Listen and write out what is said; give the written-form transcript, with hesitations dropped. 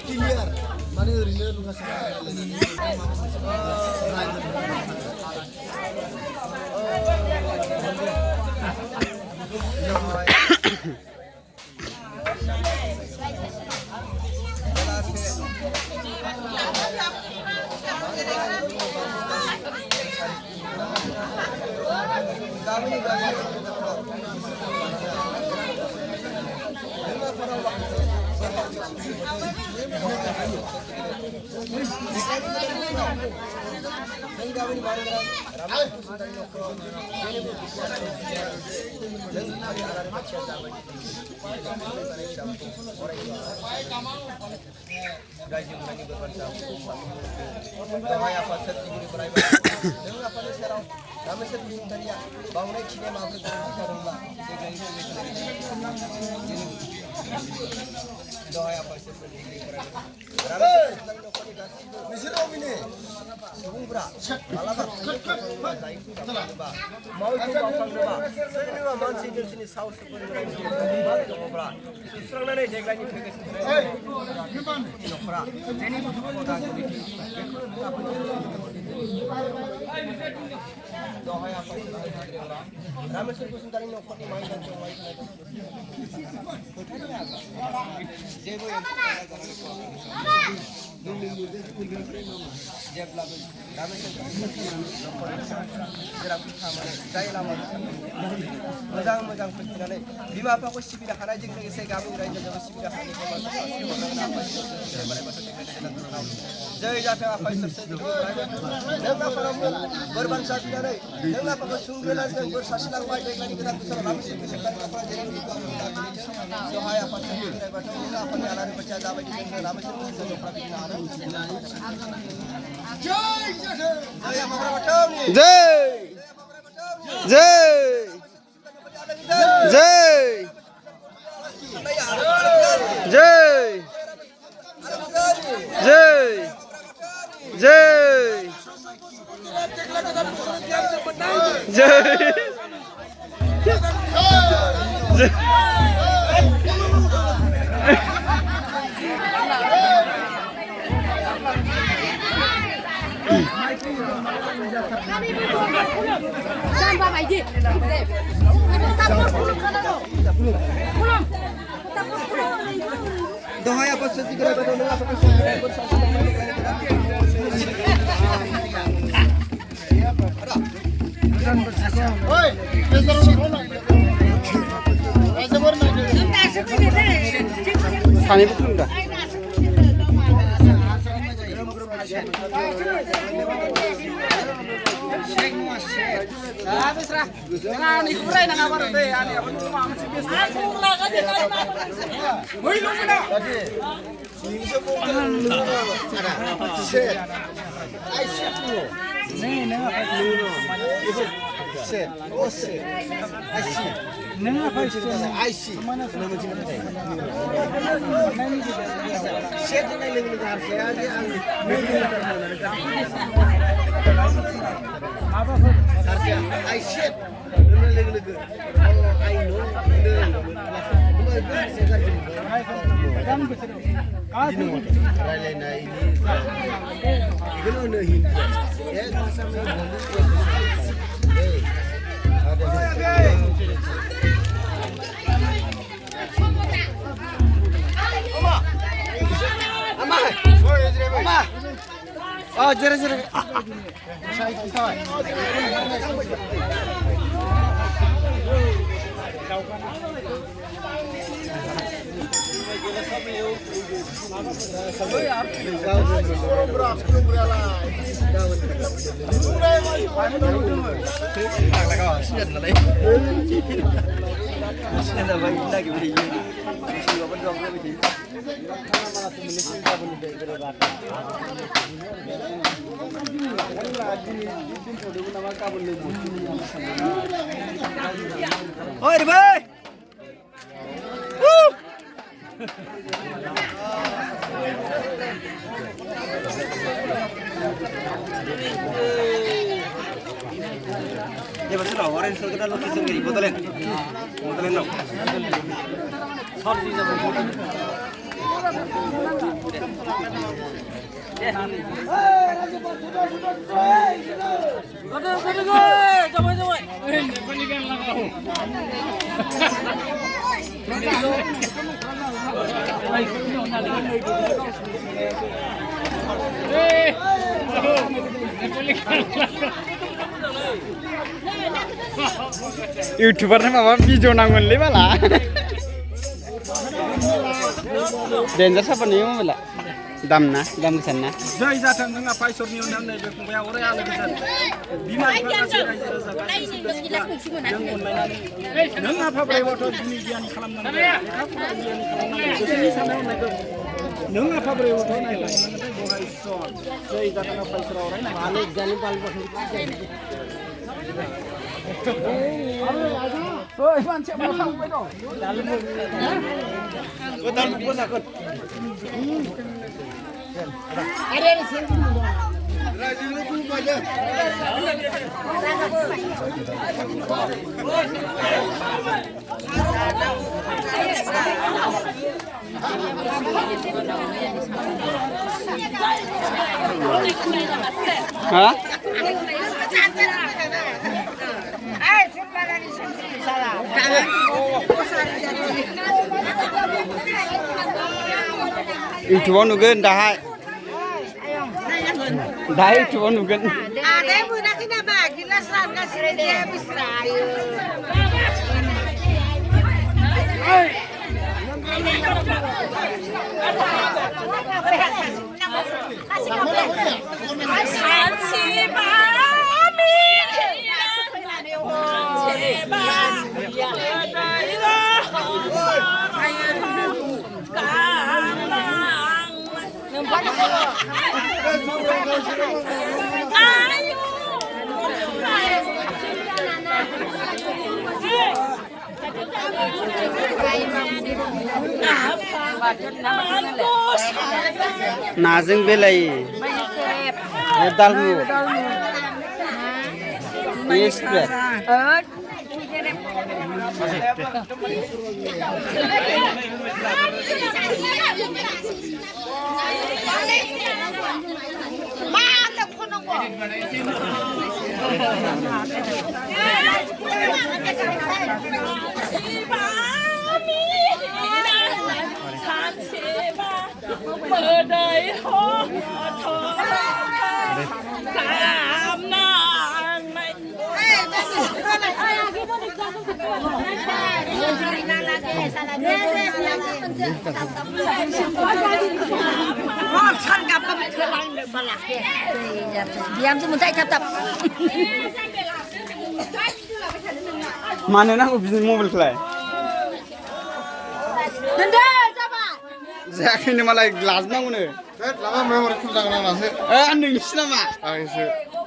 Clear माने ओरैनो मोजां फैनानै बिमा बिफाखौ सिबिनो हानायजों लोगोसे गामिनि रायजोफोरखौ सिबिनो जय जाथों आफा इसोर नों आफानाव बोर बान्सा बिनानै नों आफाखौ सुंग्रोनानै बोर सारस्रिलांबाय देग्लायनि गोदान बोसोराव रामसिं गोसोखांनानै आफा जेरै सहाय आफा बोराइ बाथौ नों आफानि आलारि बाथिया जाबायदि जोंनो रामसिं गोसोखांनो न'खरा बिदिनो हादों जय जाथों जय आफा बोराइ बाथौनि जय जय Doa apa sih kira kira nggak apa sih Oh, jere. Oi, bye. Dia betul lah, orang itu kita lokasi sendiri, botolin no. Sorry, jangan botol. YouTuber माबा भिडिअ नांगोनलै बाला डेन्जार सापानि मबाइला दाम गोसाना जय जाथों नों आफा इसोरनि अननायाव नैबे फंबाया अराय आलो गोजोन बिमा बिफा गासै रायजो राजा गासैबो सेंग्रा सिख्ला जों अनलायनानै नों आफा बोराइ बाथौ दिनै गियानि खालामनांगौ लेखा फरा गियानि खालामनांगौ गोसोनि साननाय हनायखौ नों आफा बोराइ बाथौ नायलाय माने बहा इसोर जय जाथों आफा इसोर अराय नायलाय जानि बाल बाथौ ओइ मानसिया मा खालामबाय दं गोदान बोजागोन रायजोनो बुंबायदे हा YouTubeआव नुगोन दाहाय YouTubeआव नुगोन आदाया मोनाखै नामा गिलास रानगासिनो दे बिस्रायो नाजों बेलायो दालमु स्प्रेड diam sebentar cap मानो नांगौ बिनि मबाइलखौलाय जायाखैनो मालाय ग्लास नांगौनो लामा मेम'रि फुल जागोन आंनासो नोंनिसो नामा आंसो